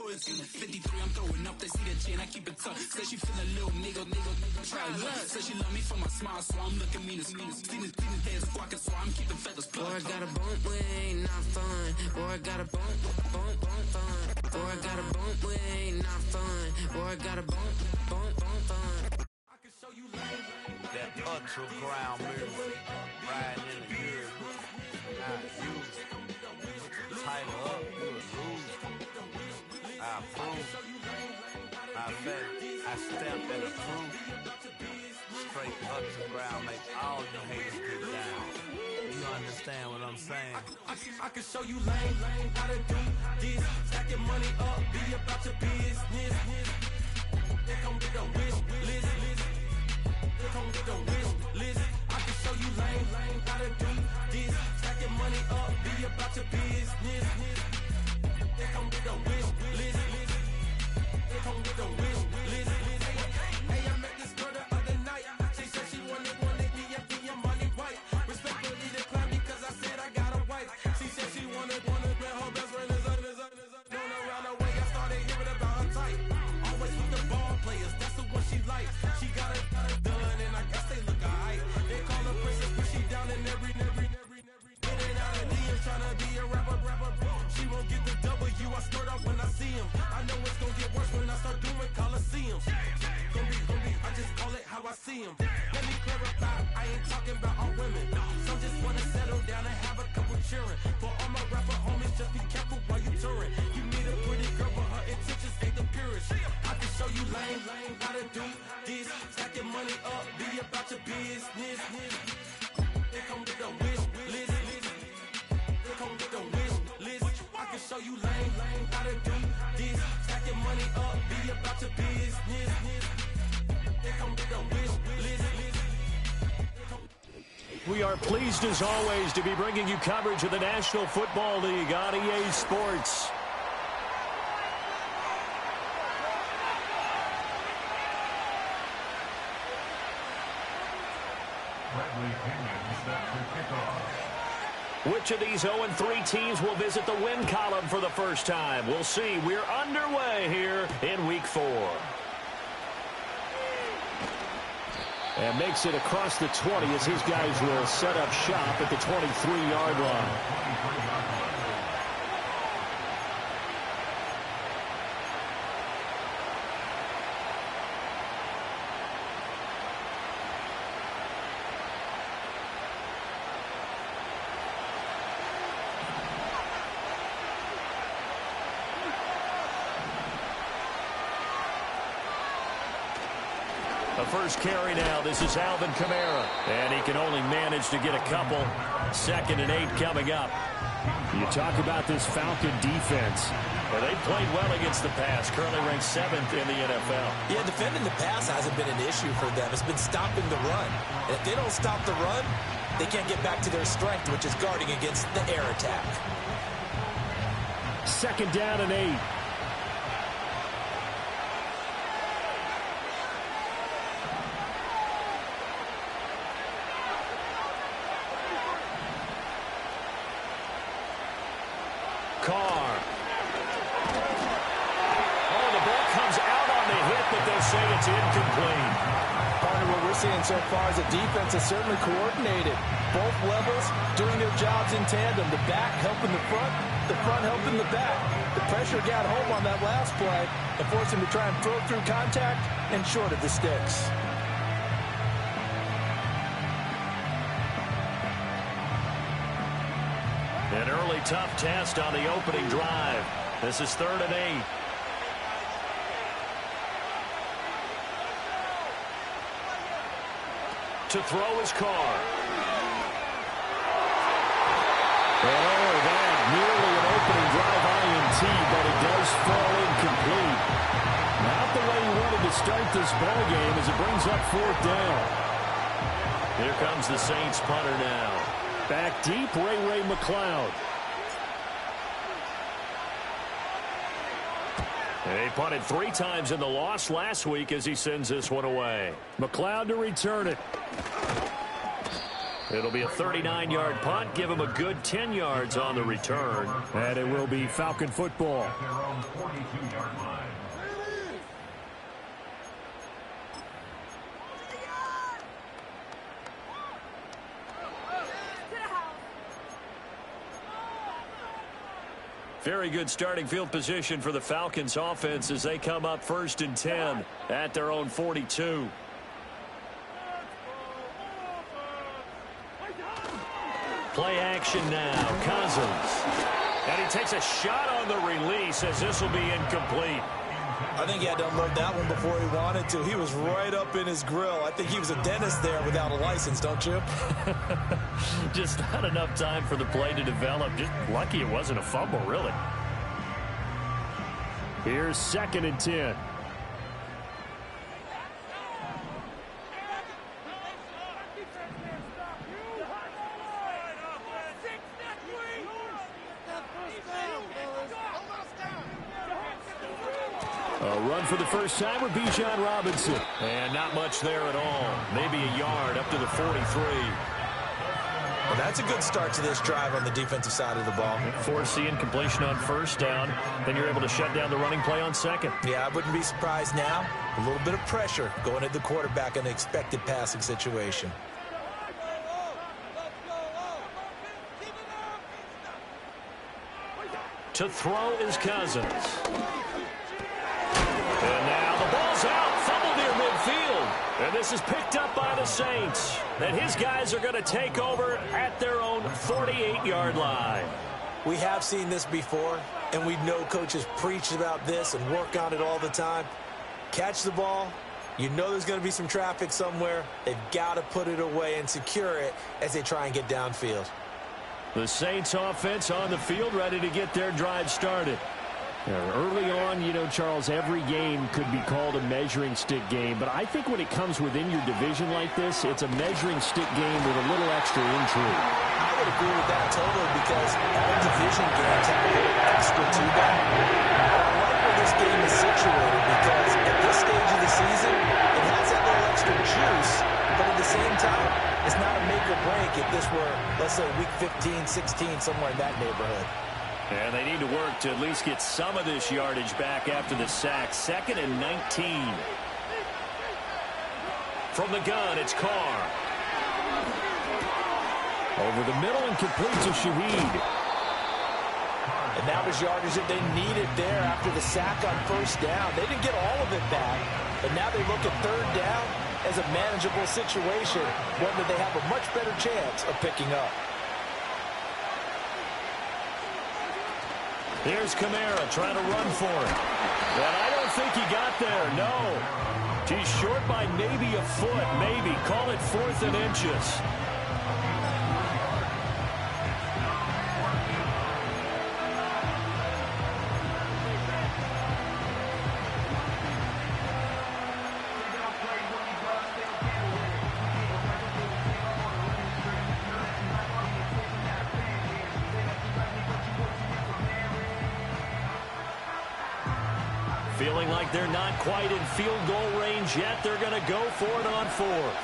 loyalty. 53, I'm throwing up, they see that G and I keep it tough. Say she feeling a little nigga, try to love. Say she love me for my smile, so I'm looking mean as mean. Seen his head squawking, so I'm keeping feathers plucked. Boy, I got a bump, we ain't not fun. Boy, I got a bump fun. Boy, I got a bump, we ain't not fun. Boy, I got a bump fun. I can show you that ultra ground move, riding in the hood. Now you tighten up, you a groove. I approve. I bet I stamped and approve. Straight ultra ground, make all you haters get down. You understand what I'm saying? I can show you lame, how to do this. Stack your money up, be about your business. They come with a wish list. They come with a wish list. I can show you lame, how to do this. Stack your money up, be about your business. They come with a wish list. They come with a wish list. Hey, I met this girl the other night. She said she wanted me and be your money white. Respectfully declined because I said I got a wife. She said she wanted when her best friend is going around the way. I started hearing about her type. Always with the ball players, that's the one she likes. She got it done and I guess they look alright. They call her princess, but she down in every. In and out of DMs trying to be a rapper. She won't get the W, I skirt up when I see him. I know it's gonna get worse when I start doing Coliseums. Gonna be, I just call it how I see him. Let me clarify, I ain't talking about all women. Some just wanna settle down and have a couple cheering. For all my rapper homies, just be careful while you touring. You meet a pretty girl, but her intentions ain't the purest. I can show you lame, how to do this. Stack your money up, be about your business. They come with a wish list. They come with a wish list. I can show you lame, how to do this. Stack your money up, be about your business. They come with a wish list. We are pleased as always to be bringing you coverage of the National Football League on EA Sports. Which of these 0-3 teams will visit the win column for the first time? We'll see. We're underway here in Week 4. And makes it across the 20 as his guys will set up shop at the 23-yard line. The first carry now. This is Alvin Kamara. And he can only manage to get a couple. 2nd and 8 coming up. You talk about this Falcon defense. Well, they played well against the pass. Currently ranked 7th in the NFL. Yeah, defending the pass hasn't been an issue for them. It's been stopping the run. And if they don't stop the run, they can't get back to their strength, which is guarding against the air attack. 2nd down and 8. Carr. Oh, the ball comes out on the hit, but they'll say it's incomplete. Partner, what we're seeing so far is the defense is certainly coordinated. Both levels doing their jobs in tandem. The back helping the front helping the back. The pressure got home on that last play and forced him to try and throw through contact and short of the sticks. An early tough test on the opening drive. This is 3rd and 8. To throw his Carr. And that nearly an opening drive INT, but it does fall incomplete. Not the way he wanted to start this ball game as it brings up 4th down. Here comes the Saints punter now. Back deep, Ray McLeod. And he punted 3 times in the loss last week as he sends this one away. McLeod to return it. It'll be a 39-yard punt. Give him a good 10 yards on the return. And it will be Falcon football. Very good starting field position for the Falcons offense as they come up 1st and 10 at their own 42. Play action now. Cousins. And he takes a shot on the release as this will be incomplete. I think he had to unload that one before he wanted to. He was right up in his grill. I think he was a dentist there without a license, don't you? Just not enough time for the play to develop. Just lucky it wasn't a fumble, really. Here's 2nd and 10. A run for the first time with Bijan Robinson. And not much there at all. Maybe a yard up to the 43. Well, that's a good start to this drive on the defensive side of the ball. Force the incompletion on 1st down. Then you're able to shut down the running play on 2nd. Yeah, I wouldn't be surprised now. A little bit of pressure going at the quarterback in an expected passing situation. To throw is Cousins. And now the ball's out. Fumble near midfield. And this is picked up by the Saints. And his guys are going to take over at their own 48-yard line. We have seen this before, and we know coaches preach about this and work on it all the time. Catch the ball. You know there's going to be some traffic somewhere. They've got to put it away and secure it as they try and get downfield. The Saints offense on the field ready to get their drive started. Early on, you know, Charles, every game could be called a measuring stick game. But I think when it comes within your division like this, it's a measuring stick game with a little extra intrigue. I would agree with that totally because all division games have a little extra to them. I like where this game is situated because at this stage of the season, it has that little extra juice. But at the same time, it's not a make or break if this were, let's say, week 15, 16, somewhere in that neighborhood. And they need to work to at least get some of this yardage back after the sack. 2nd and 19. From the gun, it's Carr. Over the middle and complete to Shaheed. And that was yardage that they needed there after the sack on 1st down. They didn't get all of it back, but now they look at 3rd down as a manageable situation, one that they have a much better chance of picking up. Here's Kamara trying to run for it. And I don't think he got there, no. He's short by maybe a foot, maybe. Call it 4th and inches. Feeling like they're not quite in field goal range yet. They're going to go for it on 4th.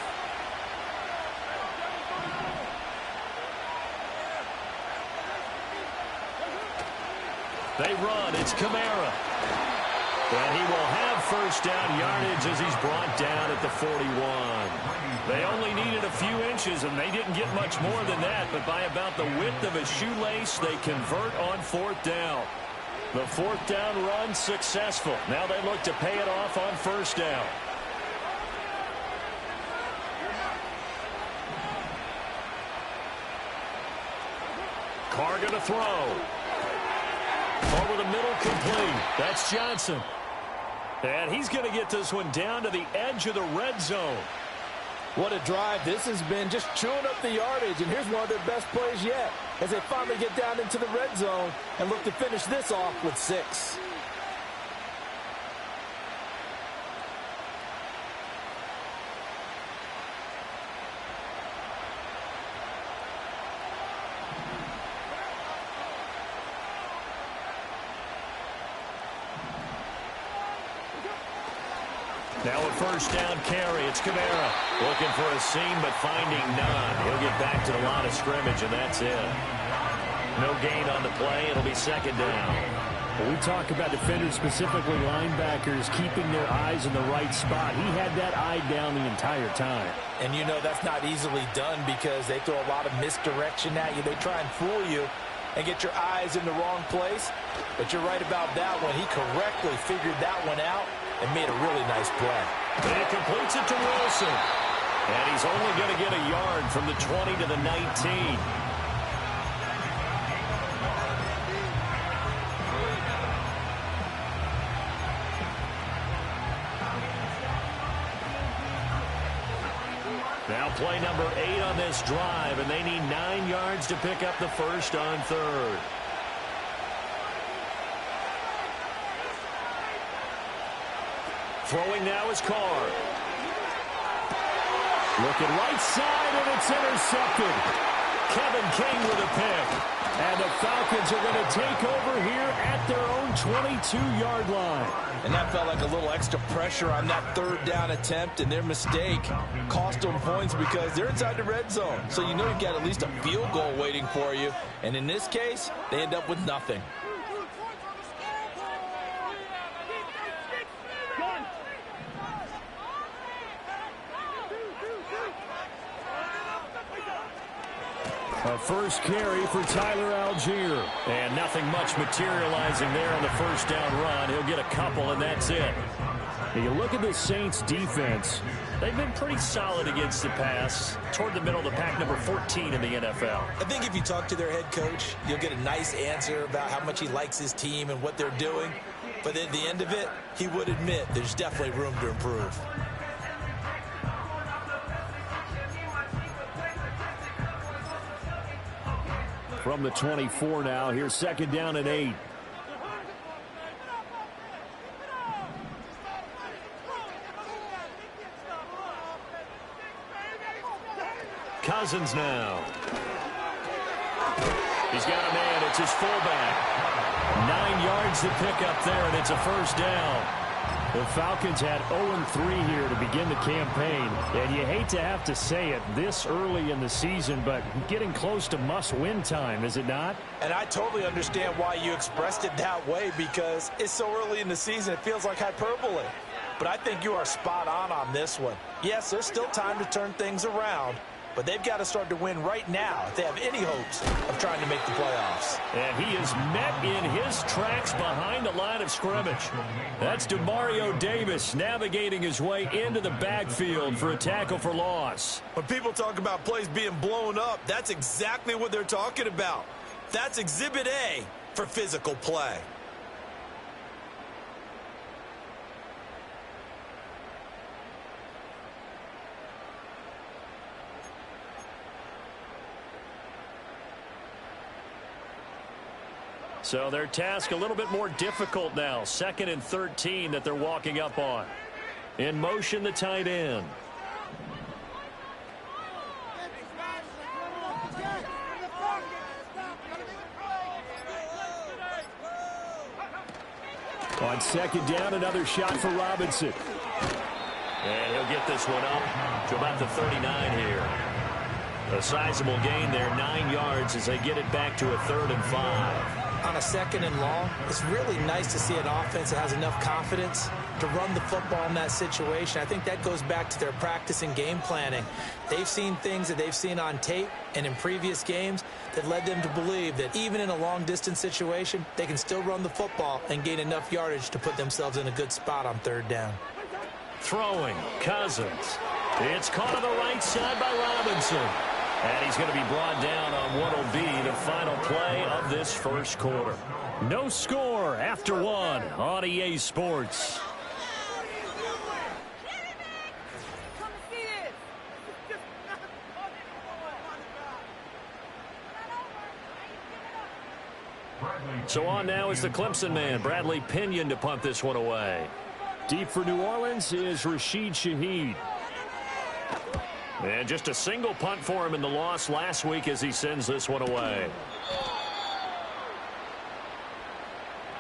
They run. It's Kamara. And he will have 1st down yardage as he's brought down at the 41. They only needed a few inches, and they didn't get much more than that. But by about the width of a shoelace, they convert on 4th down. The 4th down run successful. Now they look to pay it off on 1st down. Carr going to throw. Over the middle, complete. That's Johnson. And he's going to get this one down to the edge of the red zone. What a drive this has been, just chewing up the yardage. And here's one of their best plays yet as they finally get down into the red zone and look to finish this off with 6. Now a first down carry. It's Kamara looking for a seam but finding none. He'll get back to the line of scrimmage, and that's it. No gain on the play. It'll be second down. When we talk about defenders, specifically linebackers, keeping their eyes in the right spot. He had that eye down the entire time. And you know that's not easily done because they throw a lot of misdirection at you. They try and fool you and get your eyes in the wrong place. But you're right about that one. He correctly figured that one out and made a really nice play. And it completes it to Wilson. And he's only going to get a yard from the 20 to the 19. Now play number 8 on this drive, and they need 9 yards to pick up the first on third. Throwing now is Carr. Looking right side, and it's intercepted. Kevin King with a pick. And the Falcons are going to take over here at their own 22-yard line. And that felt like a little extra pressure on that third down attempt, and their mistake cost them points because they're inside the red zone. So you know you've got at least a field goal waiting for you. And in this case, they end up with nothing. A first carry for Tyler Algier. And nothing much materializing there on the first down run. He'll get a couple, and that's it. You look at the Saints defense. They've been pretty solid against the pass. Toward the middle of the pack, number 14 in the NFL. I think if you talk to their head coach, you'll get a nice answer about how much he likes his team and what they're doing. But at the end of it, he would admit there's definitely room to improve. From the 24 now, here's second down and 8. Cousins now. He's got a man. It's his fullback. 9 yards to pick up there, and it's a first down. The Falcons had 0-3 here to begin the campaign. And you hate to have to say it this early in the season, but getting close to must-win time, is it not? And I totally understand why you expressed it that way because it's so early in the season, it feels like hyperbole. But I think you are spot on this one. Yes, there's still time to turn things around, but they've got to start to win right now if they have any hopes of trying to make the playoffs. And he is met in his tracks behind the line of scrimmage. That's Demario Davis navigating his way into the backfield for a tackle for loss. When people talk about plays being blown up, that's exactly what they're talking about. That's Exhibit A for physical play. So their task a little bit more difficult now. 2nd and 13 that they're walking up on. In motion, the tight end. On second down, another shot for Robinson. And he'll get this one up to about the 39 here. A sizable gain there, 9 yards as they get it back to a 3rd and 5. On a 2nd and long, it's really nice to see an offense that has enough confidence to run the football in that situation. I think that goes back to their practice and game planning. They've seen things that they've seen on tape and in previous games that led them to believe that even in a long-distance situation, they can still run the football and gain enough yardage to put themselves in a good spot on 3rd down. Throwing, Cousins. It's caught on the right side by Robinson. And he's going to be brought down on what will be the final play of this first quarter. No score after 1 on EA Sports. So on now is the Clemson man, Bradley Pinion, to punt this one away. Deep for New Orleans is Rashid Shaheed. And just a single punt for him in the loss last week as he sends this one away.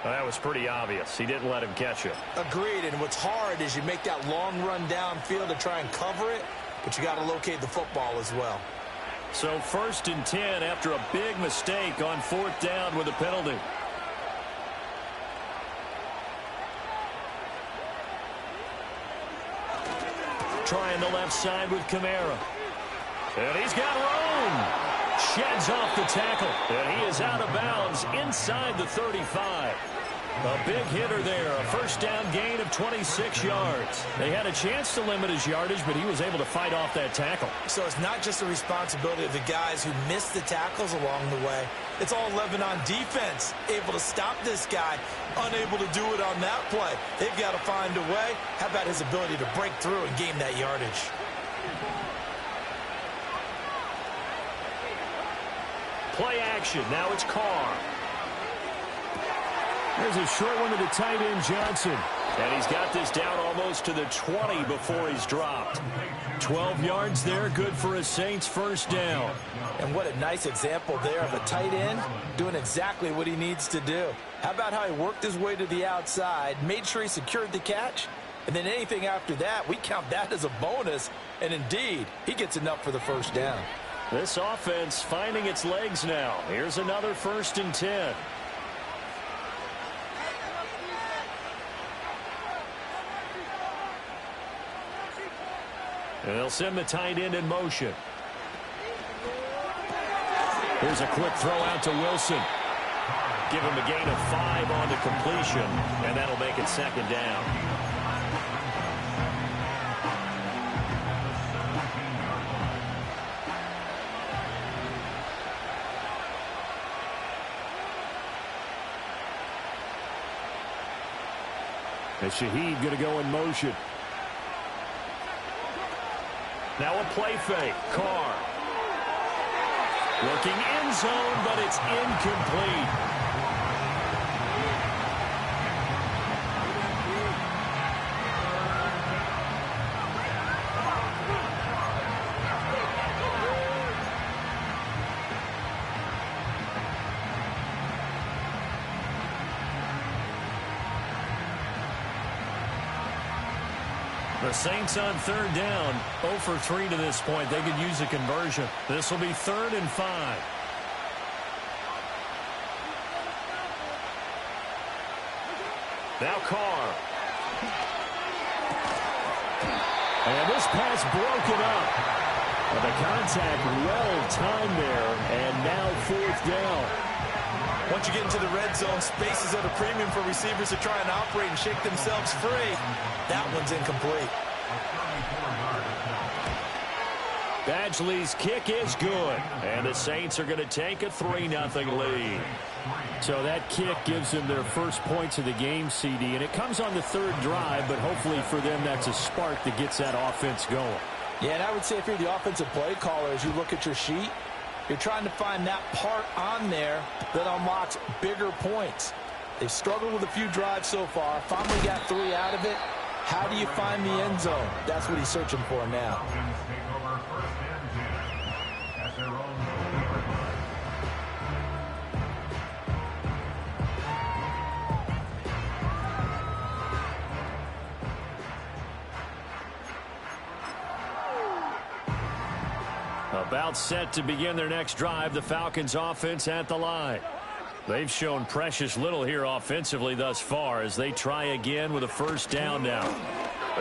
Well, that was pretty obvious. He didn't let him catch it. Agreed, and what's hard is you make that long run downfield to try and cover it, but you got to locate the football as well. So 1st and 10 after a big mistake on 4th down with a penalty. Trying the left side with Kamara. And he's got room. Sheds off the tackle. And he is out of bounds inside the 35. A big hitter there. A 1st down gain of 26 yards. They had a chance to limit his yardage, but he was able to fight off that tackle. So it's not just the responsibility of the guys who missed the tackles along the way. It's all 11 on defense, able to stop this guy, unable to do it on that play. They've got to find a way. How about his ability to break through and gain that yardage? Play action. Now it's Carr. There's a short one to the tight end, Johnson. And he's got this down almost to the 20 before he's dropped. 12 yards there, good for a Saints 1st down. And what a nice example there of a tight end doing exactly what he needs to do. How about how he worked his way to the outside, made sure he secured the catch, and then anything after that, we count that as a bonus. And indeed, he gets enough for the 1st down. This offense finding its legs now. Here's another 1st and 10. And they'll send the tight end in motion. Here's a quick throw out to Wilson. Give him a gain of 5 on the completion, and that'll make it 2nd down. And Shaheed going to go in motion. Now a play fake. Carr. Looking end zone, but it's incomplete. The Saints on 3rd down, 0 for 3 to this point. They could use a conversion. This will be 3rd and 5. Now Carr. And this pass broken up. The contact well timed there, and now 4th down. Once you get into the red zone, space is at a premium for receivers to try and operate and shake themselves free. That one's incomplete. Badgley's kick is good, and the Saints are going to take a 3-0 lead. So that kick gives them their first points of the game, CD, and it comes on the 3rd drive, but hopefully for them that's a spark that gets that offense going. Yeah, and I would say if you're the offensive play caller, as you look at your sheet, you're trying to find that part on there that unlocks bigger points. They've struggled with a few drives so far. Finally got 3 out of it. How do you find the end zone? That's what he's searching for now. About set to begin their next drive, the Falcons offense at the line. They've shown precious little here offensively thus far as they try again with a 1st down now.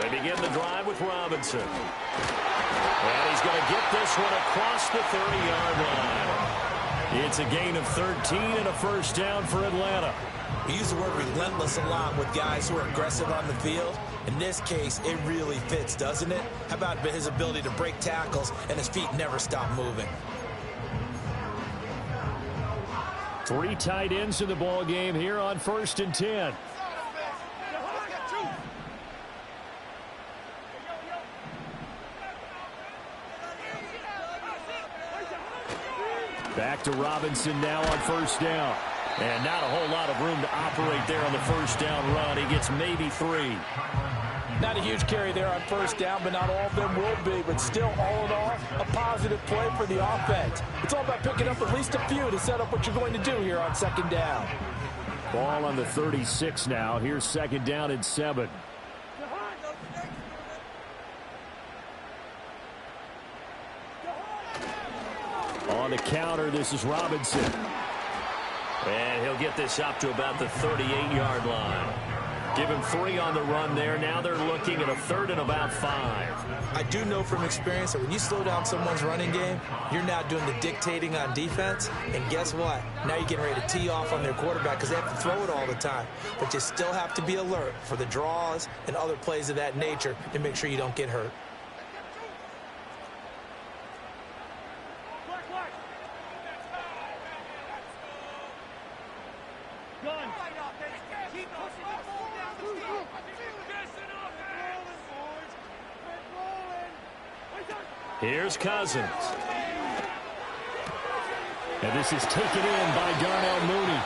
They begin the drive with Robinson. And he's going to get this one across the 30-yard line. It's a gain of 13 and a 1st down for Atlanta. We use the word relentless a lot with guys who are aggressive on the field. In this case, it really fits, doesn't it? How about his ability to break tackles and his feet never stop moving? 3 tight ends in the ball game here on 1st and 10. Back to Robinson now on 1st down. And not a whole lot of room to operate there on the 1st down run. He gets maybe 3. Not a huge carry there on 1st down, but not all of them will be. But still, all in all, a positive play for the offense. It's all about picking up at least a few to set up what you're going to do here on 2nd down. Ball on the 36 now. Here's second down and 7. On the counter, this is Robinson. And he'll get this up to about the 38-yard line. Give him 3 on the run there. Now they're looking at a third and about 5. I do know from experience that when you slow down someone's running game, you're now doing the dictating on defense. And guess what? Now you're getting ready to tee off on their quarterback because they have to throw it all the time. But you still have to be alert for the draws and other plays of that nature to make sure you don't get hurt. Here's Cousins. And this is taken in by Darnell Mooney.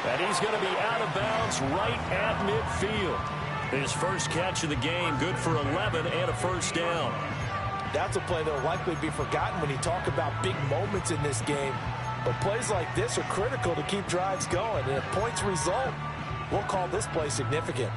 And he's going to be out of bounds right at midfield. His first catch of the game, good for 11 and a first down. That's a play that will likely be forgotten when you talk about big moments in this game. But plays like this are critical to keep drives going. And if points result, we'll call this play significant.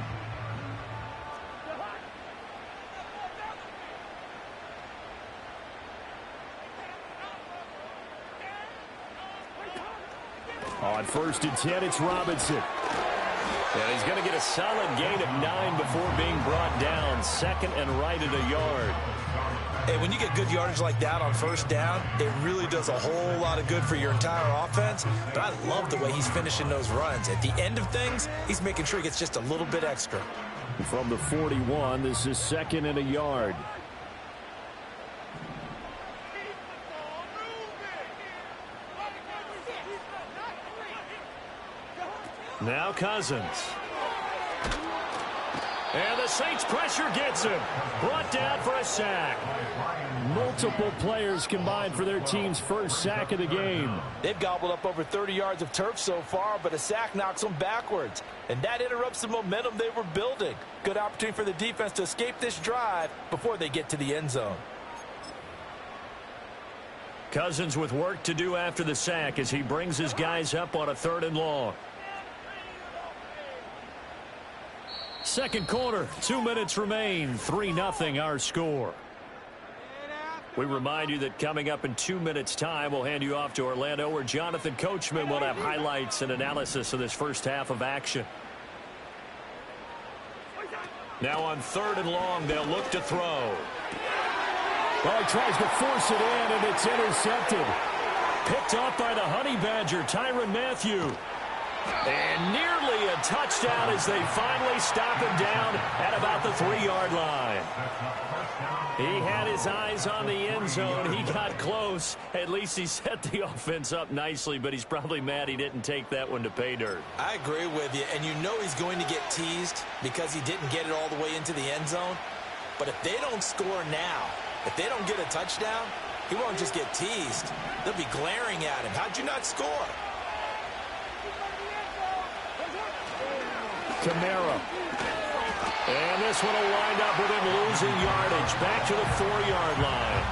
On first and 10, it's Robinson. And he's going to get a solid gain of 9 before being brought down. Second and right at a yard. Hey, when you get good yardage like that on first down, it really does a whole lot of good for your entire offense. But I love the way he's finishing those runs. At the end of things, he's making sure he gets just a little bit extra. From the 41, this is second and a yard. Now Cousins. And the Saints pressure gets him. Brought down for a sack. Multiple players combined for their team's first sack of the game. They've gobbled up over 30 yards of turf so far, but a sack knocks them backwards. And that interrupts the momentum they were building. Good opportunity for the defense to escape this drive before they get to the end zone. Cousins with work to do after the sack as he brings his guys up on a 3rd and long. Second quarter, 2 minutes remain. 3-0 our score. We remind you that coming up in 2 minutes' time, we'll hand you off to Orlando, where Jonathan Coachman will have highlights and analysis of this first half of action. Now on 3rd and long, they'll look to throw. Well, he tries to force it in, and it's intercepted. Picked off by the Honey Badger, Tyrann Mathieu. And nearly a touchdown as they finally stop him down at about the 3-yard line. He had his eyes on the end zone. He got close. At least he set the offense up nicely, but he's probably mad he didn't take that one to pay dirt. I agree with you, and you know he's going to get teased because he didn't get it all the way into the end zone. But if they don't score now, if they don't get a touchdown, he won't just get teased. They'll be glaring at him. How'd you not score? Kamara. And this one will wind up with him losing yardage back to the 4-yard line.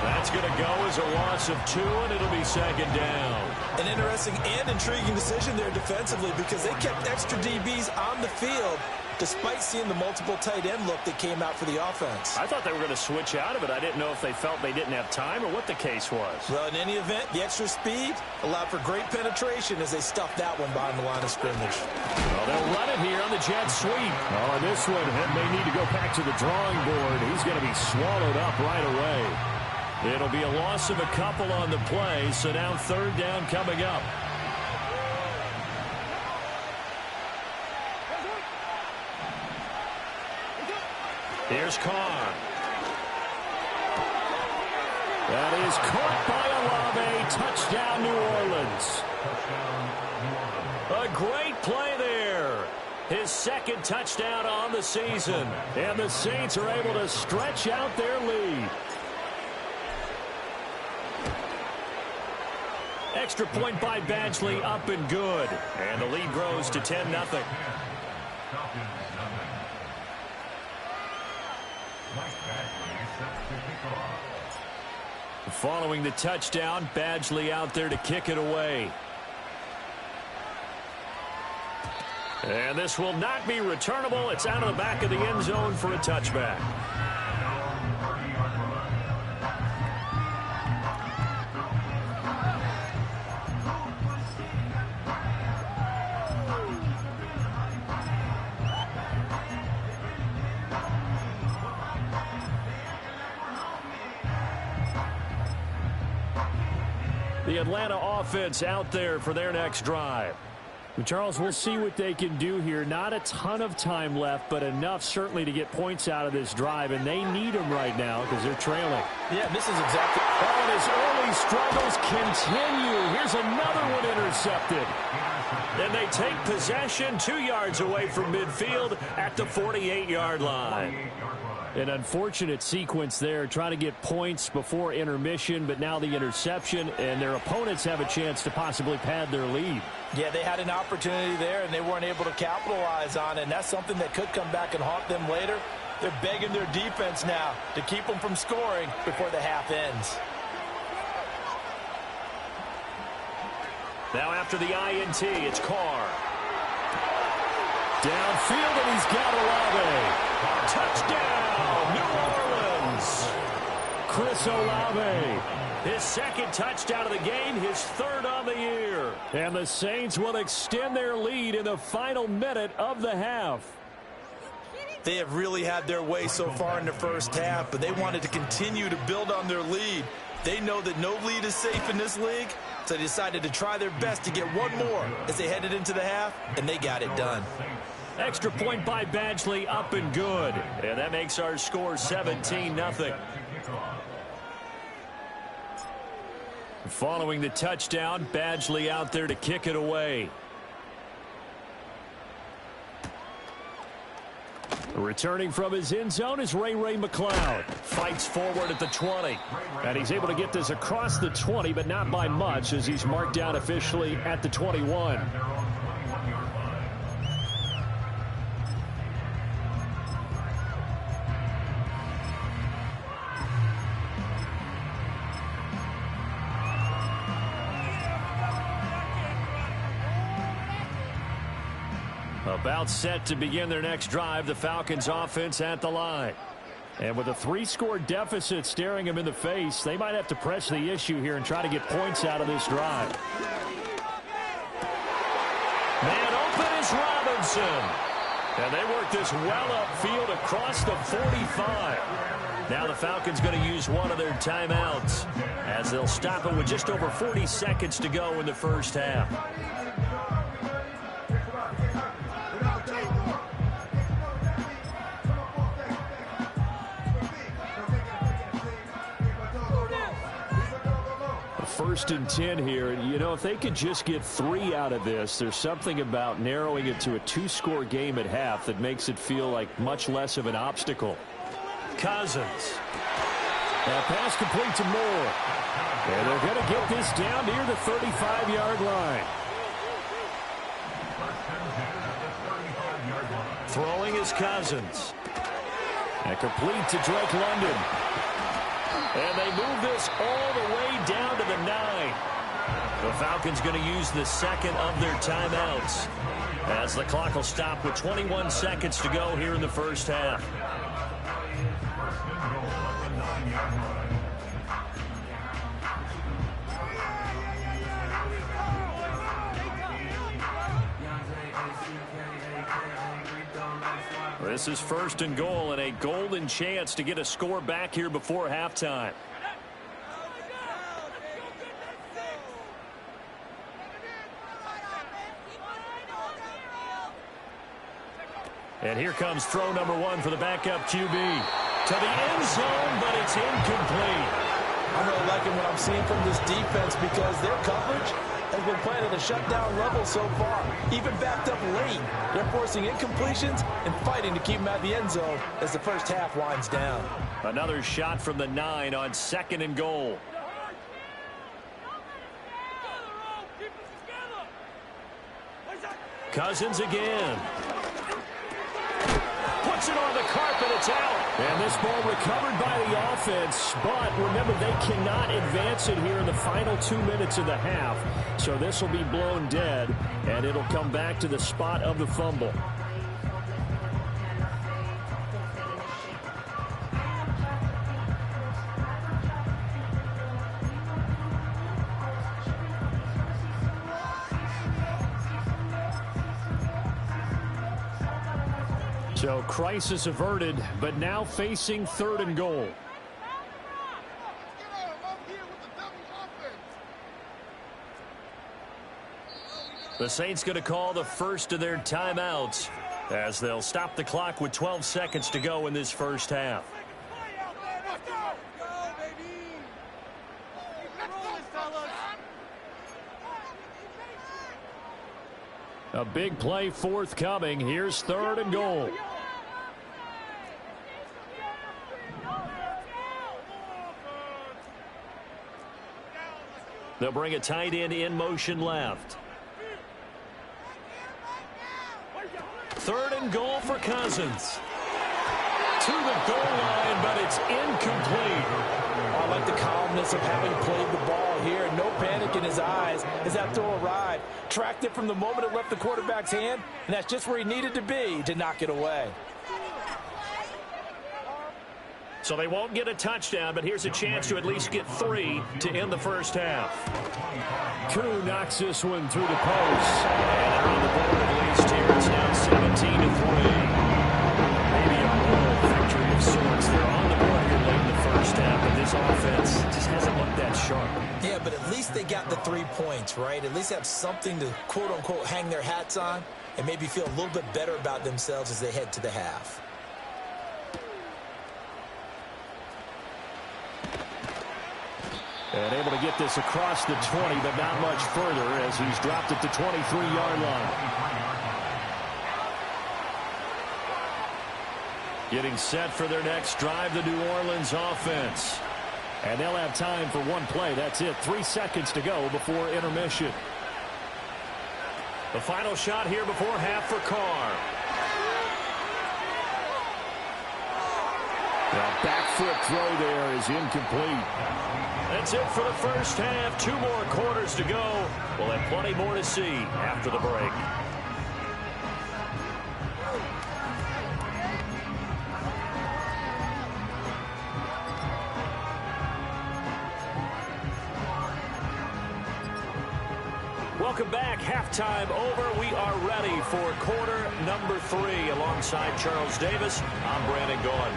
That's going to go as a loss of 2, and it'll be second down. An interesting and intriguing decision there defensively because they kept extra DBs on the field despite seeing the multiple tight end look that came out for the offense. I thought they were going to switch out of it. I didn't know if they felt they didn't have time or what the case was. Well, in any event, the extra speed allowed for great penetration as they stuffed that one behind the line of scrimmage. Well, they'll run it here on the jet sweep. Oh, and this one may need to go back to the drawing board. He's going to be swallowed up right away. It'll be a loss of a couple on the play, so now 3rd down coming up. Here's Carr. That is caught by Olave. Touchdown, New Orleans. A great play there. His second touchdown on the season. And the Saints are able to stretch out their lead. Extra point by Badgley, up and good. And the lead grows to 10-0. Following the touchdown, Badgley out there to kick it away. And this will not be returnable. It's out of the back of the end zone for a touchback. The Atlanta offense out there for their next drive. Charles, we'll see what they can do here. Not a ton of time left, but enough certainly to get points out of this drive, and they need them right now because they're trailing. Yeah, this is exactly. And his early struggles continue. Here's another one intercepted. And they take possession 2 yards away from midfield at the 48-yard line. An unfortunate sequence there, trying to get points before intermission, but now the interception, and their opponents have a chance to possibly pad their lead. Yeah, they had an opportunity there, and they weren't able to capitalize on it, and that's something that could come back and haunt them later. They're begging their defense now to keep them from scoring before the half ends. Now after the INT, it's Carr. Downfield, and he's got Olave. Touchdown, New Orleans. Chris Olave. His second touchdown of the game, his third on the year. And the Saints will extend their lead in the final minute of the half. They have really had their way so far in the first half, but they wanted to continue to build on their lead. They know that no lead is safe in this league, so they decided to try their best to get one more as they headed into the half, and they got it done. Extra point by Badgley, up and good. And that makes our score 17-0. Following the touchdown, Badgley out there to kick it away. Returning from his end zone is Ray McCloud. Fights forward at the 20. And he's able to get this across the 20, but not by much as he's marked down officially at the 21. About set to begin their next drive, the Falcons offense at the line. And with a 3-score deficit staring them in the face, they might have to press the issue here and try to get points out of this drive. Man open is Robinson. And they work this well upfield across the 45. Now the Falcons going to use one of their timeouts as they'll stop it with just over 40 seconds to go in the first half. First and 10 here. You know, if they could just get 3 out of this, there's something about narrowing it to a 2-score game at half that makes it feel like much less of an obstacle. Cousins. That pass complete to Moore. And they're going to get this down near the 35-yard line. Throwing is Cousins. And complete to Drake London. And they move this all the way down to the 9. The Falcons going to use the second of their timeouts as the clock will stop with 21 seconds to go here in the first half. This is first and goal and a golden chance to get a score back here before halftime. And here comes throw number 1 for the backup QB. To the end zone, but it's incomplete. I'm really liking what I'm seeing from this defense because their coverage has been playing at a shutdown level so far. Even backed up late, they're forcing incompletions and fighting to keep them at the end zone as the first half winds down. Another shot from the 9 on second and goal. Cousins again. Puts puts it on the carpet. It's out. And this ball recovered by the offense, but remember, they cannot advance it here in the final 2 minutes of the half. So this will be blown dead, and it'll come back to the spot of the fumble. So crisis averted, but now facing 3rd and goal. The Saints going to call the first of their timeouts as they'll stop the clock with 12 seconds to go in this first half. A big play forthcoming. Here's 3rd and goal. They'll bring a tight end in motion left. 3rd and goal for Cousins. To the goal line, but it's incomplete. I like the calmness of having played the ball here. No panic in his eyes as that throw arrived. Tracked it from the moment it left the quarterback's hand, and that's just where he needed to be to knock it away. So they won't get a touchdown, but here's a chance to at least get 3 to end the first half. Koo knocks this one through the post. And they're on the board at least here. It's now 17-3. Maybe a moral victory of sorts. They're on the board here late in the first half, but this offense just hasn't looked that sharp. Yeah, but at least they got the 3 points, right? At least have something to, quote-unquote, hang their hats on and maybe feel a little bit better about themselves as they head to the half. And able to get this across the 20, but not much further as he's dropped at the 23-yard line. Getting set for their next drive, the New Orleans offense. And they'll have time for one play. That's it. 3 seconds to go before intermission. The final shot here before half for Carr. The back foot throw there is incomplete. That's it for the first half. 2 more quarters to go. We'll have plenty more to see after the break. Welcome back. Halftime over. We are ready for quarter number 3. Alongside Charles Davis, I'm Brandon Gordon.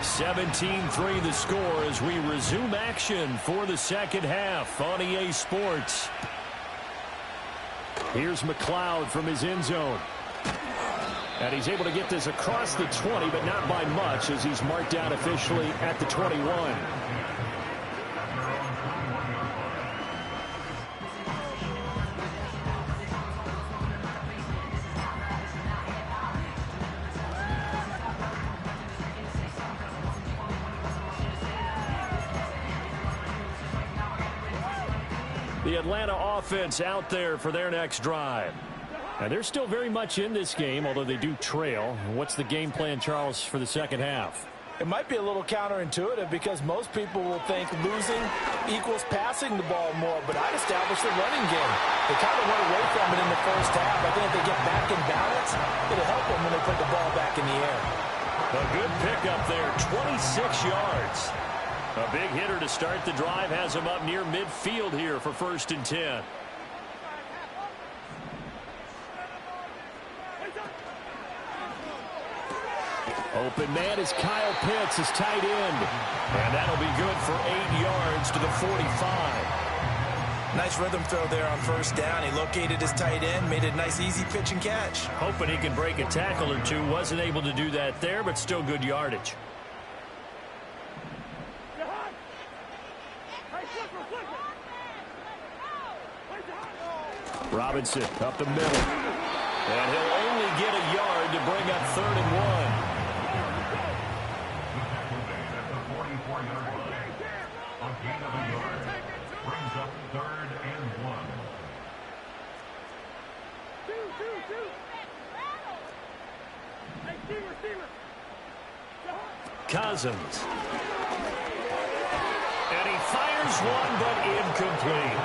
17-3 the score as we resume action for the second half on EA Sports. Here's McLeod from his end zone. And he's able to get this across the 20, but not by much as he's marked down officially at the 21. The Atlanta offense out there for their next drive. And they're still very much in this game, although they do trail. What's the game plan, Charles, for the second half? It might be a little counterintuitive because most people will think losing equals passing the ball more, but I'd establish the running game. They kind of went away from it in the first half. I think if they get back in balance, it'll help them when they put the ball back in the air. A good pickup there, 26 yards. A big hitter to start the drive has him up near midfield here for 1st and 10. Open man is Kyle Pitts, his tight end. And that'll be good for 8 yards to the 45. Nice rhythm throw there on 1st down. He located his tight end, made a nice easy pitch and catch. Hoping he can break a tackle or two. Wasn't able to do that there, but still good yardage. Robinson up the middle. And he'll only get a yard to bring up 3rd and 1. Brings up 3rd and 1. Cousins. And he fires one, but incomplete.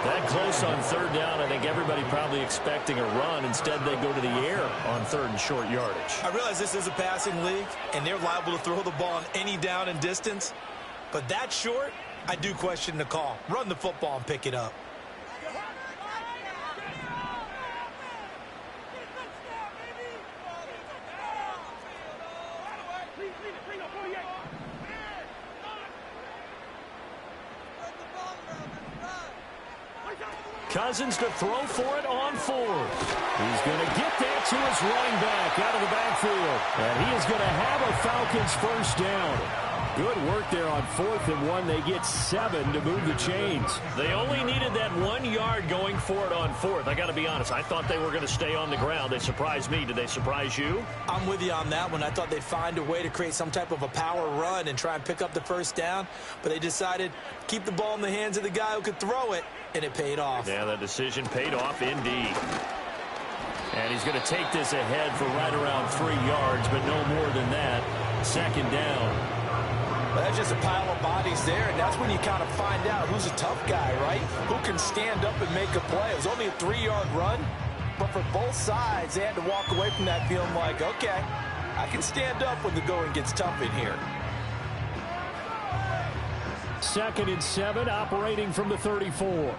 That close on third down, I think everybody probably expecting a run. Instead, they go to the air on third and short yardage. I realize this is a passing league, and they're liable to throw the ball on any down and distance. But that short, I do question the call. Run the football and pick it up. Cousins to throw for it on fourth. He's going to get that to his running back out of the backfield. And he is going to have a Falcons first down. Good work there on 4th and 1. They get 7 to move the chains. They only needed that 1 yard going for it on 4th. I got to be honest, I thought they were going to stay on the ground. They surprised me. Did they surprise you? I'm with you on that one. I thought they'd find a way to create some type of a power run and try and pick up the first down. But they decided to keep the ball in the hands of the guy who could throw it, and it paid off. Yeah, that decision paid off indeed. And he's going to take this ahead for right around 3 yards, but no more than that. Second down. Well, that's just a pile of bodies there, and that's when you kind of find out who's a tough guy, right? Who can stand up and make a play. It was only a 3-yard run, but for both sides, they had to walk away from that feeling like, okay, I can stand up when the going gets tough in here. 2nd and 7, operating from the 34.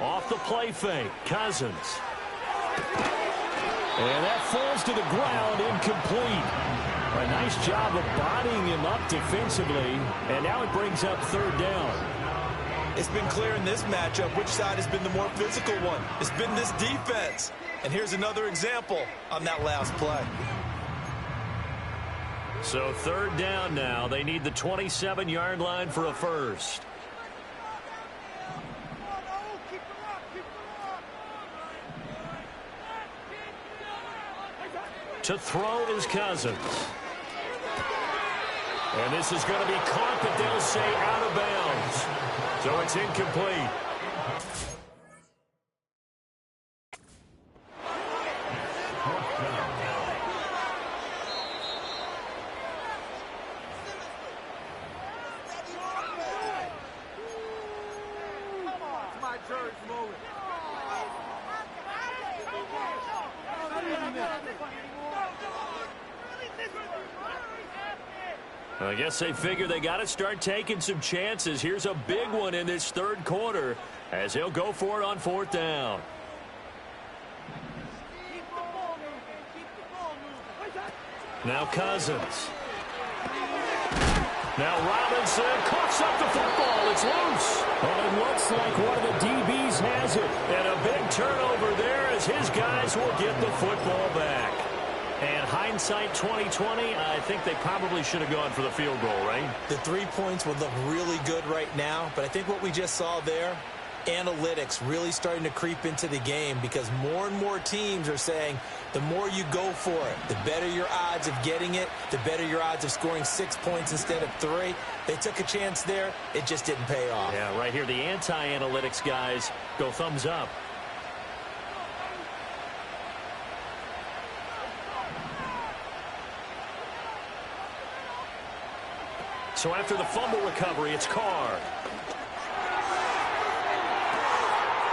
Off the play fake, Cousins. And that falls to the ground, incomplete. A nice job of bodying him up defensively, and now it brings up 3rd down. It's been clear in this matchup which side has been the more physical one. It's been this defense. And here's another example on that last play. So 3rd down now. They need the 27-yard line for a first. To throw is Cousins. And this is going to be caught, but they'll say out of bounds. So it's incomplete. I guess they figure they got to start taking some chances. Here's a big one in this 3rd quarter as he'll go for it on 4th down. Now Cousins. Now Robinson coughs up the football. It's loose. Well, it looks like one of the DBs has it. And a big turnover there as his guys will get the football back. And hindsight 2020, I think they probably should have gone for the field goal, right? The 3 points would look really good right now, but I think what we just saw there, analytics really starting to creep into the game because more and more teams are saying the more you go for it, the better your odds of getting it, the better your odds of scoring 6 points instead of 3. They took a chance there. It just didn't pay off. Yeah, right here, the anti-analytics guys go thumbs up. So after the fumble recovery, it's Carr.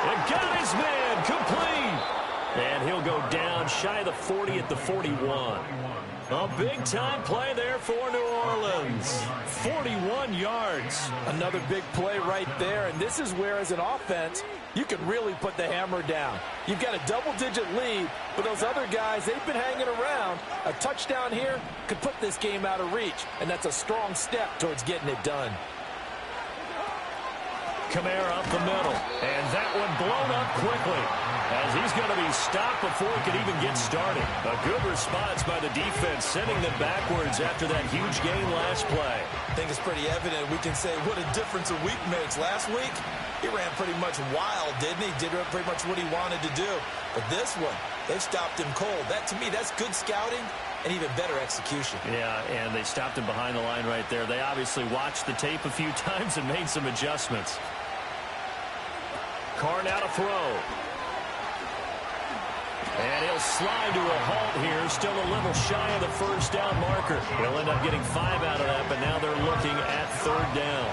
And got his man complete. And he'll go down shy of the 40 at the 41. A big-time play there for New Orleans. 41 yards. Another big play right there, and this is where, as an offense, you can really put the hammer down. You've got a double-digit lead, but those other guys, they've been hanging around. A touchdown here could put this game out of reach, and that's a strong step towards getting it done. Kamara up the middle, and that one blown up quickly as he's going to be stopped before he can even get started. A good response by the defense, sending them backwards after that huge gain last play. I think it's pretty evident. We can say what a difference a week makes. Last week, he ran pretty much wild, didn't he? Did pretty much what he wanted to do. But this one, They've stopped him cold. That, to me, that's good scouting and even better execution. Yeah, and they stopped him behind the line right there. They obviously watched the tape a few times and made some adjustments. Carr now to throw. And he'll slide to a halt here, still a little shy of the first down marker. He'll end up getting 5 out of that, but now they're looking at 3rd down.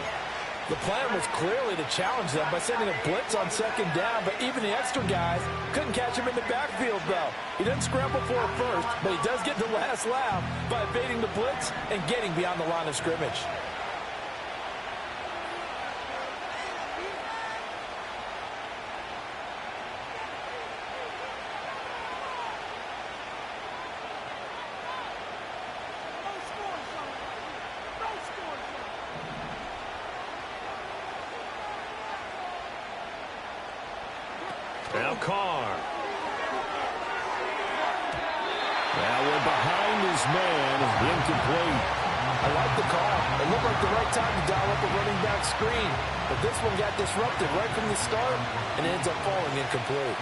The plan was clearly to challenge them by sending a blitz on 2nd down, but even the extra guys couldn't catch him in the backfield, though. He doesn't scramble for it first, but he does get the last laugh by evading the blitz and getting beyond the line of scrimmage. Now Carr. That one behind his man, incomplete. I like the call. It looked like the right time to dial up a running back screen, but this one got disrupted right from the start and ends up falling incomplete.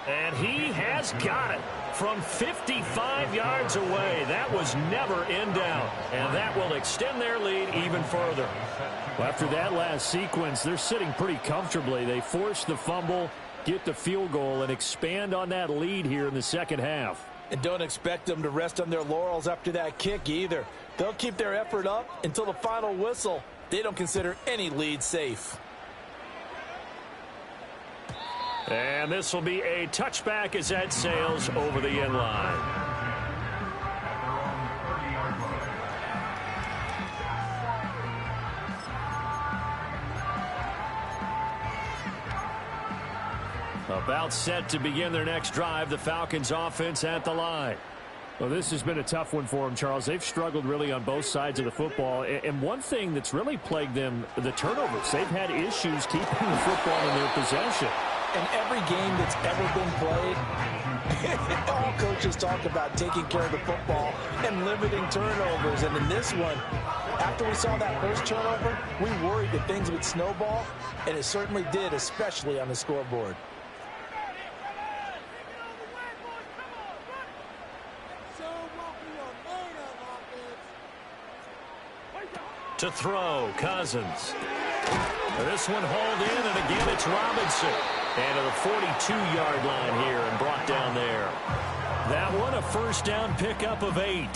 And he has got it from 55 yards away. That was never in doubt, and that will extend their lead even further. Well, after that last sequence, they're sitting pretty comfortably. They force the fumble, get the field goal, and expand on that lead here in the second half. And don't expect them to rest on their laurels after that kick either. They'll keep their effort up until the final whistle. They don't consider any lead safe. And this will be a touchback as that sails over the end line. About set to begin their next drive, the Falcons offense at the line. Well, this has been a tough one for them, Charles. They've struggled really on both sides of the football. And one thing that's really plagued them, the turnovers. They've had issues keeping the football in their possession. In every game that's ever been played, all coaches talk about taking care of the football and limiting turnovers. And in this one, after we saw that first turnover, we worried that things would snowball, and it certainly did, especially on the scoreboard. To throw, Cousins. This one hauled in, and again it's Robinson. And to the 42-yard line here and brought down there. That one a first down pickup of 8.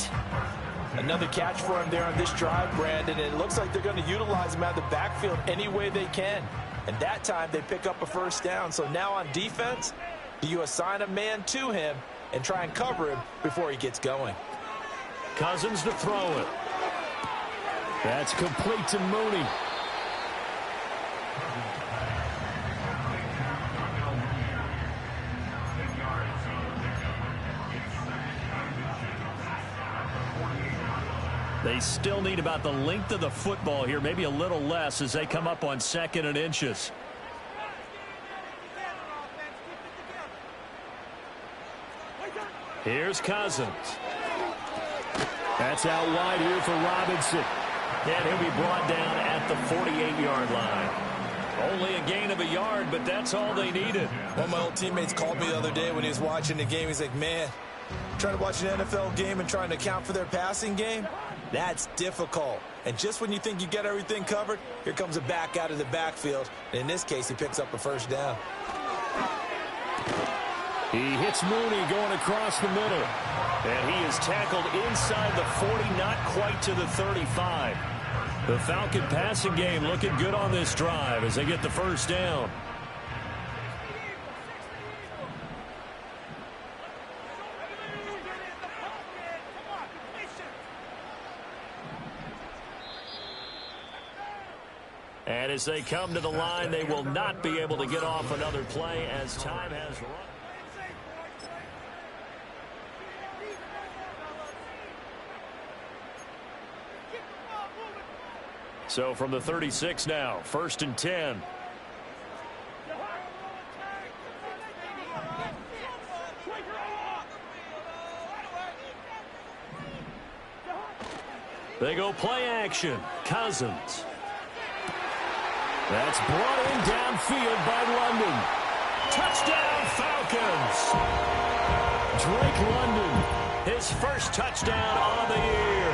Another catch for him there on this drive, Brandon. And it looks like they're going to utilize him out of the backfield any way they can. And that time they pick up a first down. So now on defense, do you assign a man to him and try and cover him before he gets going? Cousins to throw it. That's complete to Mooney. They still need about the length of the football here, maybe a little less as they come up on 2nd and inches. Here's Cousins. That's out wide here for Robinson. And he'll be brought down at the 48-yard line. Only a gain of a yard, but that's all they needed. One of my old teammates called me the other day when he was watching the game. He's like, man, trying to watch an NFL game and trying to account for their passing game, that's difficult. And just when you think you get everything covered, here comes a back out of the backfield. And in this case, he picks up a first down. He hits Mooney going across the middle. And he is tackled inside the 40, not quite to the 35. The Falcon passing game looking good on this drive as they get the first down. And as they come to the line, they will not be able to get off another play as time has run. So from the 36 now, 1st and 10. They go play action. Cousins. That's brought in downfield by London. Touchdown, Falcons! Drake London, his first touchdown on the year.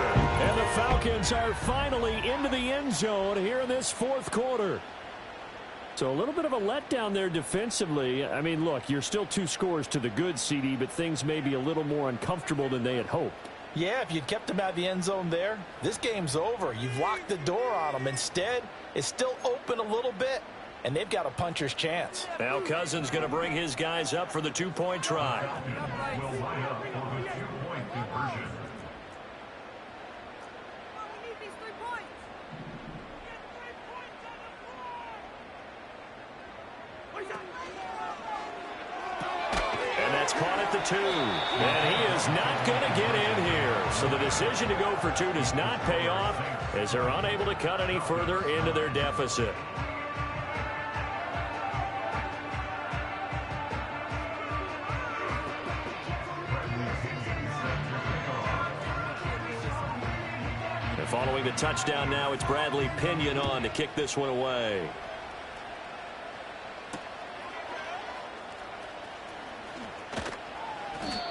And the Falcons are finally into the end zone here in this fourth quarter. So a little bit of a letdown there defensively. I mean, look, you're still 2 scores to the good, CD, but things may be a little more uncomfortable than they had hoped. Yeah, if you'd kept them out of the end zone there, this game's over. You've locked the door on them. Instead, it's still open a little bit, and they've got a puncher's chance. Now Cousins going to bring his guys up for the 2-point try. Will line up for the 2-point conversion. And that's caught at the 2. And he is not going to get in here. So the decision to go for 2 does not pay off as they're unable to cut any further into their deficit. And following the touchdown now, it's Bradley Pinion on to kick this one away.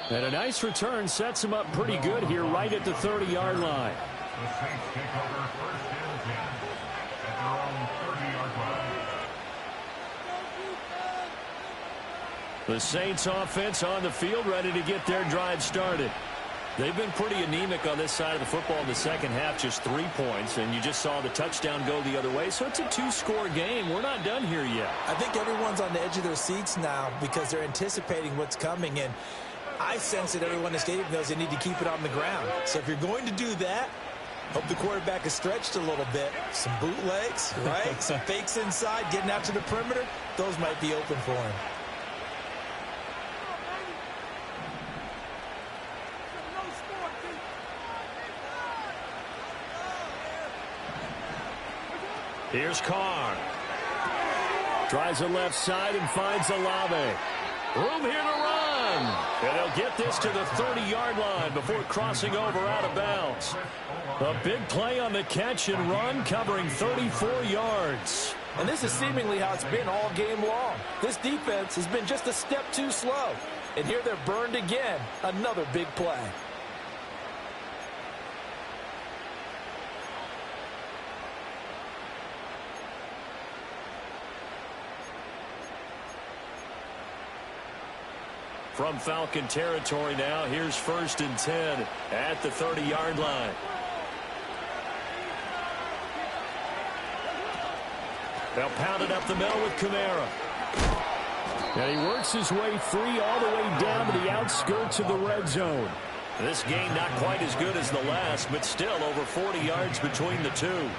And a nice return sets him up pretty good here right at the 30-yard line. The Saints take over 1st and 10 at their own 30-yard line. The Saints offense on the field ready to get their drive started. They've been pretty anemic on this side of the football in the second half, just 3 points, and you just saw the touchdown go the other way. So it's a 2-score game. We're not done here yet. I think everyone's on the edge of their seats now because they're anticipating what's coming, and I sense that everyone in the stadium knows they need to keep it on the ground. So if you're going to do that, hope the quarterback is stretched a little bit. Some bootlegs, right? Some fakes inside, getting out to the perimeter. Those might be open for him. Here's Carr. Tries the left side and finds Olave. Room here to run. And they'll get this to the 30-yard line before crossing over out of bounds. A big play on the catch and run, covering 34 yards. And this is seemingly how it's been all game long. This defense has been just a step too slow. And here they're burned again. Another big play. From Falcon territory now, here's 1st and 10 at the 30-yard line. They'll pound it up the middle with Kamara. And he works his way free all the way down to the outskirts of the red zone. This game not quite as good as the last, but still over 40 yards between the two.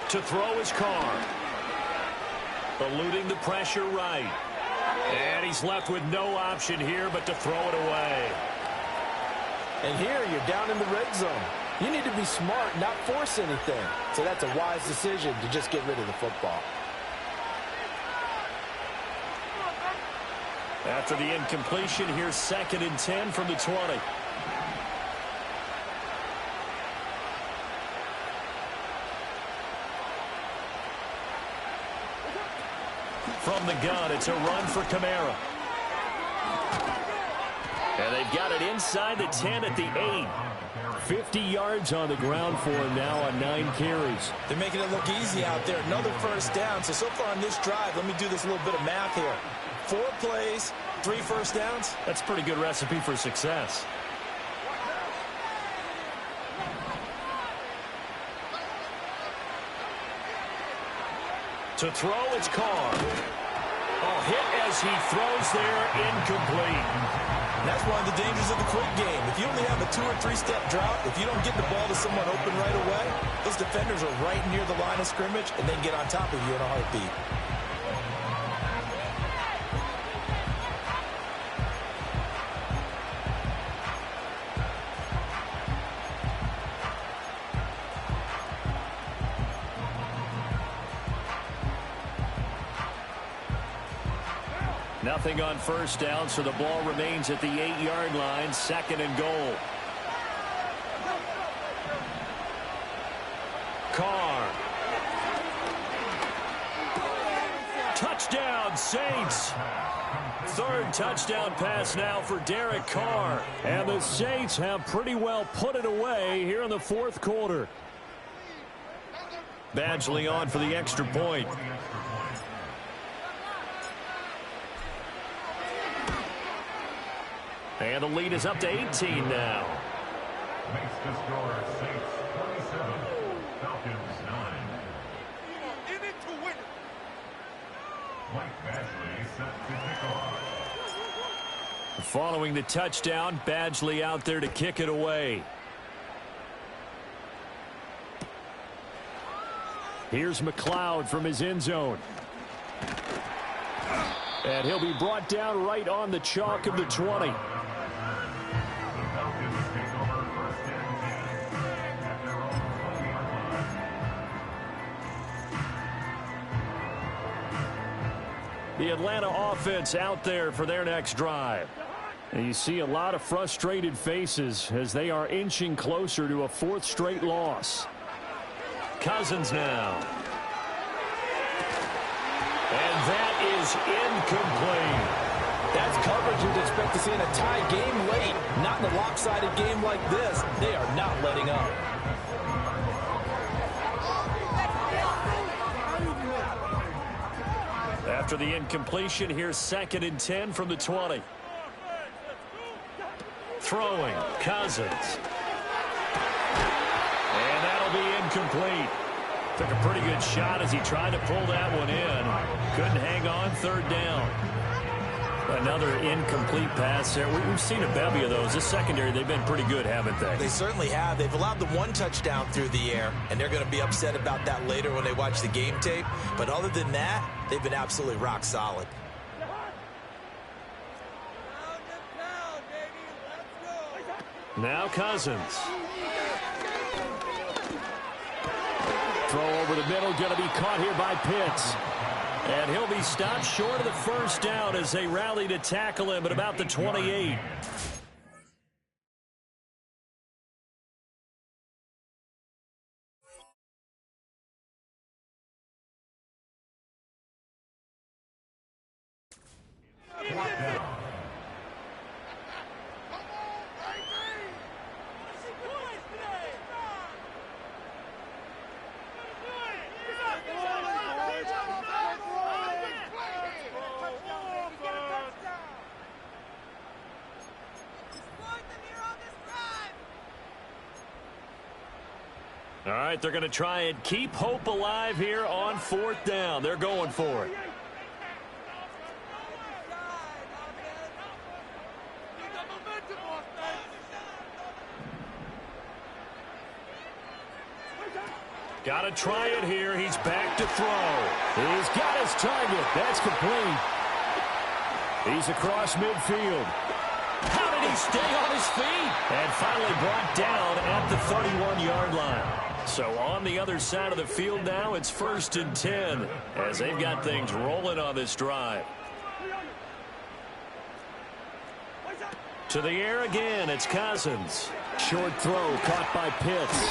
To throw his Carr. Eluding the pressure right. And he's left with no option here but to throw it away. And here you're down in the red zone. You need to be smart, not force anything. So that's a wise decision to just get rid of the football. After the incompletion, here's 2nd and 10 from the 20. From the gun, it's a run for Kamara. And they've got it inside the 10 at the 8. 50 yards on the ground for him now on 9 carries. They're making it look easy out there. Another 1st down. So far on this drive, let me do this little bit of math here. 4 plays, 3 1st downs. That's a pretty good recipe for success. To throw, it's Carr. Oh, hit as he throws there, incomplete. And that's one of the dangers of the quick game. If you only have a 2- or 3-step drop, if you don't get the ball to someone open right away, those defenders are right near the line of scrimmage, and they can get on top of you in a heartbeat. Nothing on first down, so the ball remains at the 8-yard line, 2nd and goal. Carr. Touchdown, Saints. 3rd touchdown pass now for Derek Carr. And the Saints have pretty well put it away here in the 4th quarter. Badgley on for the extra point. And the lead is up to 18 now. Makes the score Saints 27, Falcons 9. In it to win it. Mike Badgley set to kick off. Following the touchdown, Badgley out there to kick it away. Here's McLeod from his end zone. And he'll be brought down right on the chalk of the 20. The Atlanta offense out there for their next drive. And you see a lot of frustrated faces as they are inching closer to a 4th straight loss. Cousins now. And that is incomplete. That's coverage you'd expect to see in a tie game late. Not in a lopsided game like this. They are not letting up. After the incompletion, here's 2nd and 10 from the 20. Throwing, Cousins. And that'll be incomplete. Took a pretty good shot as he tried to pull that one in. Couldn't hang on, 3rd down. Another incomplete pass there. We've seen a bevy of those. This secondary, they've been pretty good, haven't they? They certainly have. They've allowed the 1 touchdown through the air, and they're going to be upset about that later when they watch the game tape. But other than that, they've been absolutely rock solid. Now Cousins. Throw over the middle, going to be caught here by Pitts. And he'll be stopped short of the 1st down as they rally to tackle him at about the 28. All right, they're going to try and keep hope alive here on 4th down. They're going for it. Got to try it here. He's back to throw. He's got his target. That's complete. He's across midfield. How did he stay on his feet? And finally brought down at the 31-yard line. So on the other side of the field now, it's 1st and 10 as they've got things rolling on this drive. To the air again, it's Cousins. Short throw caught by Pitts.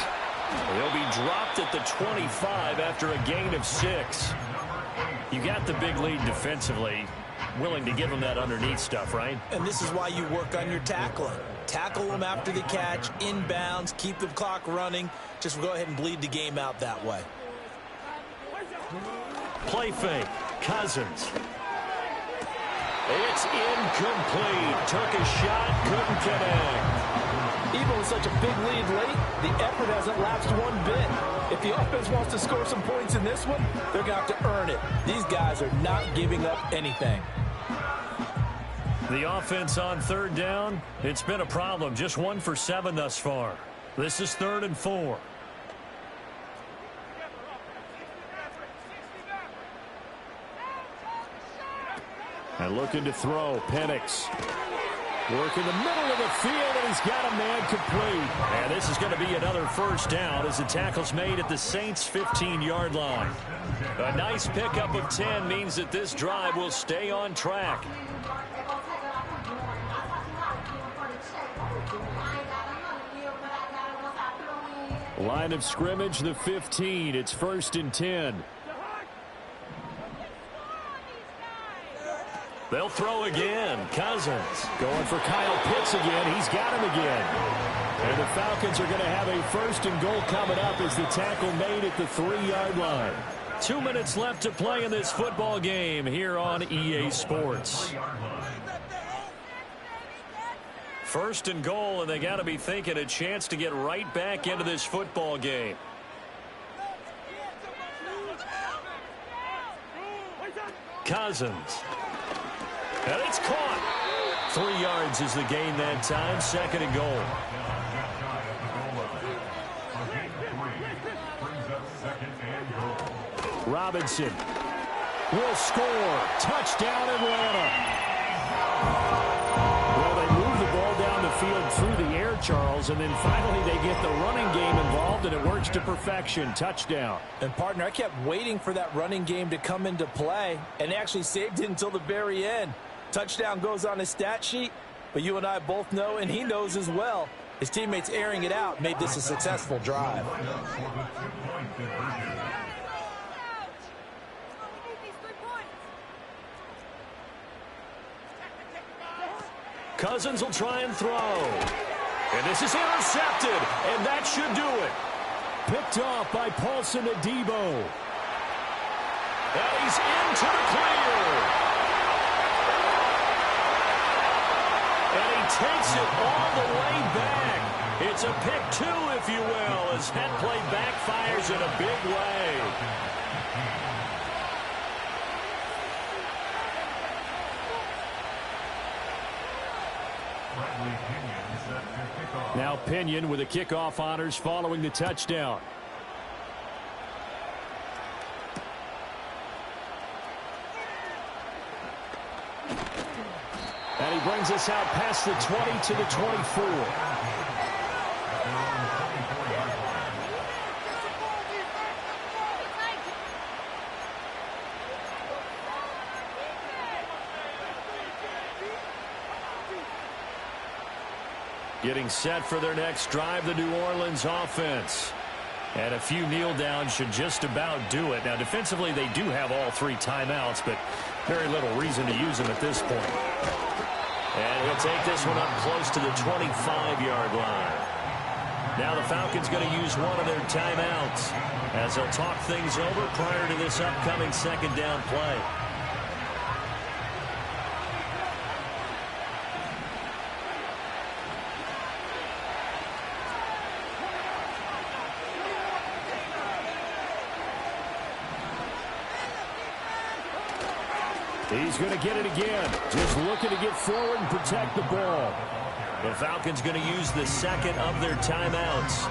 He'll be dropped at the 25 after a gain of 6. You got the big lead defensively. Willing to give him that underneath stuff, right? And this is why you work on your tackling. Tackle them after the catch, inbounds, keep the clock running. Just go ahead and bleed the game out that way. Play fake. Cousins. It's incomplete. Took a shot, couldn't connect. Even with such a big lead late, the effort hasn't lapsed one bit. If the offense wants to score some points in this one, they're going to have to earn it. These guys are not giving up anything. The offense on 3rd down, it's been a problem. Just 1 for 7 thus far. This is 3rd and 4. And looking to throw, Penix. Work in the middle of the field, and he's got a man complete. And this is going to be another first down as the tackle's made at the Saints' 15-yard line. A nice pickup of 10 means that this drive will stay on track. Line of scrimmage, the 15. It's 1st and 10. They'll throw again. Cousins going for Kyle Pitts again. He's got him again. And the Falcons are going to have a 1st and goal coming up as the tackle made at the 3-yard line. 2 minutes left to play in this football game here on EA Sports. 1st and goal, and they got to be thinking a chance to get right back into this football game. Cousins. And it's caught. 3 yards is the gain that time. 2nd and goal. Robinson will score. Touchdown, Atlanta. Well, they move the ball down the field through the air, Charles, and then finally they get the running game involved, and it works to perfection. Touchdown. And, partner, I kept waiting for that running game to come into play, and they actually saved it until the very end. Touchdown goes on his stat sheet, but you and I both know, and he knows as well, his teammates airing it out made this a successful drive. Cousins will try and throw. And this is intercepted, and that should do it. Picked off by Paulson Adebo. And he's into the clear. And he takes it all the way back. It's a pick 2, if you will, as that play backfires in a big way. Now Pinion with the kickoff honors following the touchdown. And he brings us out past the 20 to the 24. Getting set for their next drive, the New Orleans offense. And a few kneel downs should just about do it. Now, defensively, they do have all 3 timeouts, but very little reason to use them at this point. And he'll take this one up close to the 25-yard line. Now the Falcons going to use one of their timeouts as they'll talk things over prior to this upcoming 2nd down play. He's going to get it again. Just looking to get forward and protect the ball. The Falcons going to use the 2nd of their timeouts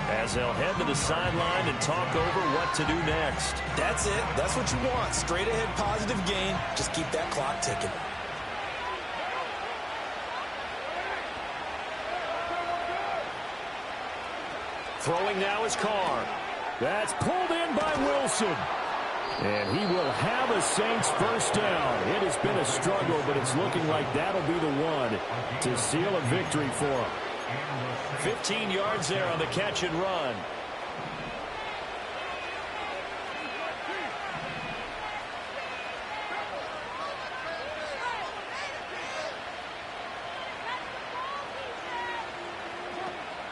as they'll head to the sideline and talk over what to do next. That's it. That's what you want. Straight ahead positive gain. Just keep that clock ticking. Throwing now is Carr. That's pulled in by Wilson. And he will have a Saints 1st down. It has been a struggle, but it's looking like that'll be the one to seal a victory for him. 15 yards there on the catch and run.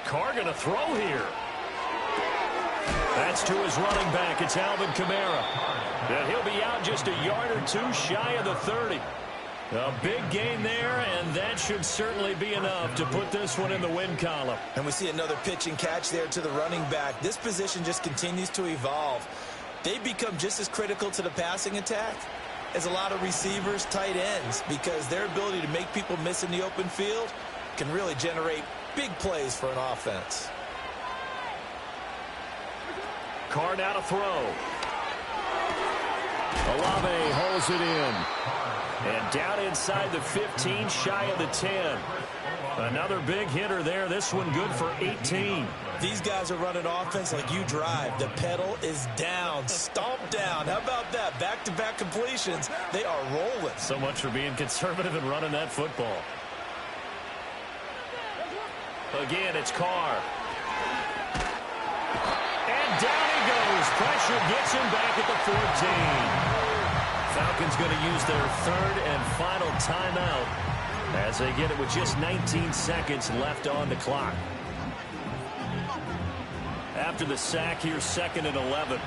Carr going to throw here. That's to his running back. It's Alvin Kamara. And he'll be out just a yard or 2 shy of the 30. A big gain there, and that should certainly be enough to put this one in the win column. And we see another pitch and catch there to the running back. This position just continues to evolve. They become just as critical to the passing attack as a lot of receivers, tight ends, because their ability to make people miss in the open field can really generate big plays for an offense. Carr now to throw. Olave holds it in. And down inside the 15, shy of the 10. Another big hitter there. This one good for 18. These guys are running offense like you drive. The pedal is down, stomped down. How about that? Back-to-back completions. They are rolling. So much for being conservative and running that football. Again, it's Carr. And down he goes. Pressure gets him back at the 14. Falcons going to use their third and final timeout as they get it with just 19 seconds left on the clock. After the sack, here's 2nd and 11.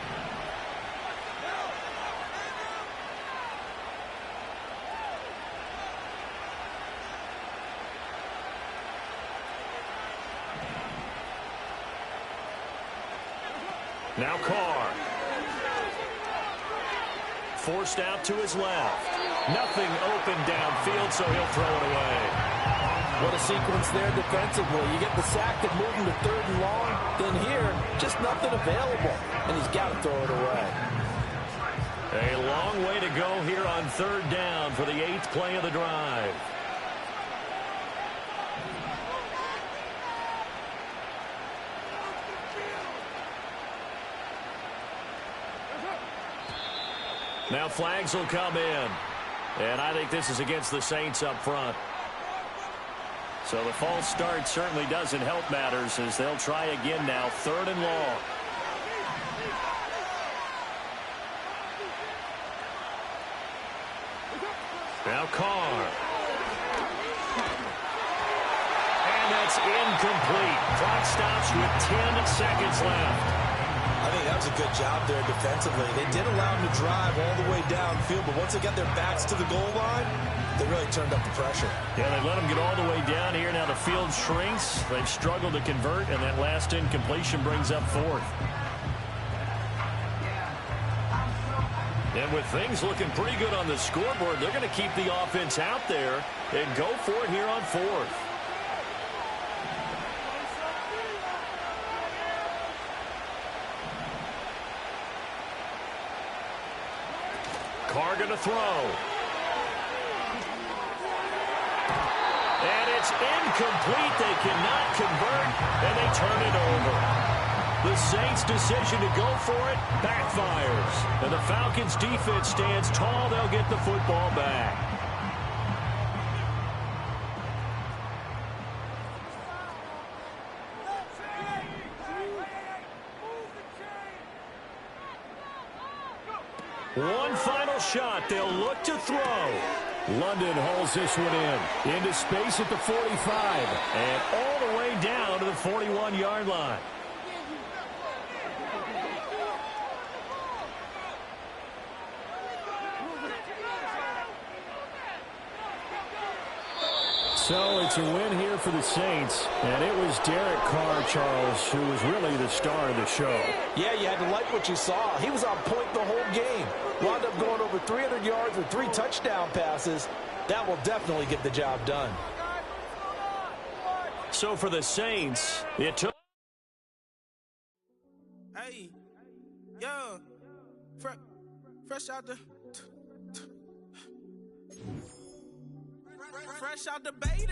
Now Carr. Forced out to his left. Nothing open downfield, so he'll throw it away. What a sequence there defensively. You get the sack that moved him to 3rd and long. Then here, just nothing available. And he's got to throw it away. A long way to go here on 3rd down for the 8th play of the drive. Now flags will come in. And I think this is against the Saints up front. So the false start certainly doesn't help matters as they'll try again now, 3rd and long. Now Carr. And that's incomplete. Clock stops with 10 seconds left. I think that was a good job there defensively. They did allow them to drive all the way downfield, but once they got their backs to the goal line, they really turned up the pressure. Yeah, they let them get all the way down here. Now the field shrinks. They've struggled to convert, and that last incompletion brings up 4th. And with things looking pretty good on the scoreboard, they're going to keep the offense out there and go for it here on 4th. Carr going to throw. And it's incomplete. They cannot convert, and they turn it over. The Saints' decision to go for it backfires. And the Falcons' defense stands tall. They'll get the football back. One final shot. They'll look to throw. London hauls this one in. Into space at the 45. And all the way down to the 41-yard line. So it's a win here for the Saints, and it was Derek Carr, Charles, who was really the star of the show. Yeah, you had to like what you saw. He was on point the whole game. Wound up going over 300 yards with 3 touchdown passes. That will definitely get the job done. So for the Saints, it took... Hey, yo, fresh out the... Fresh out the bait.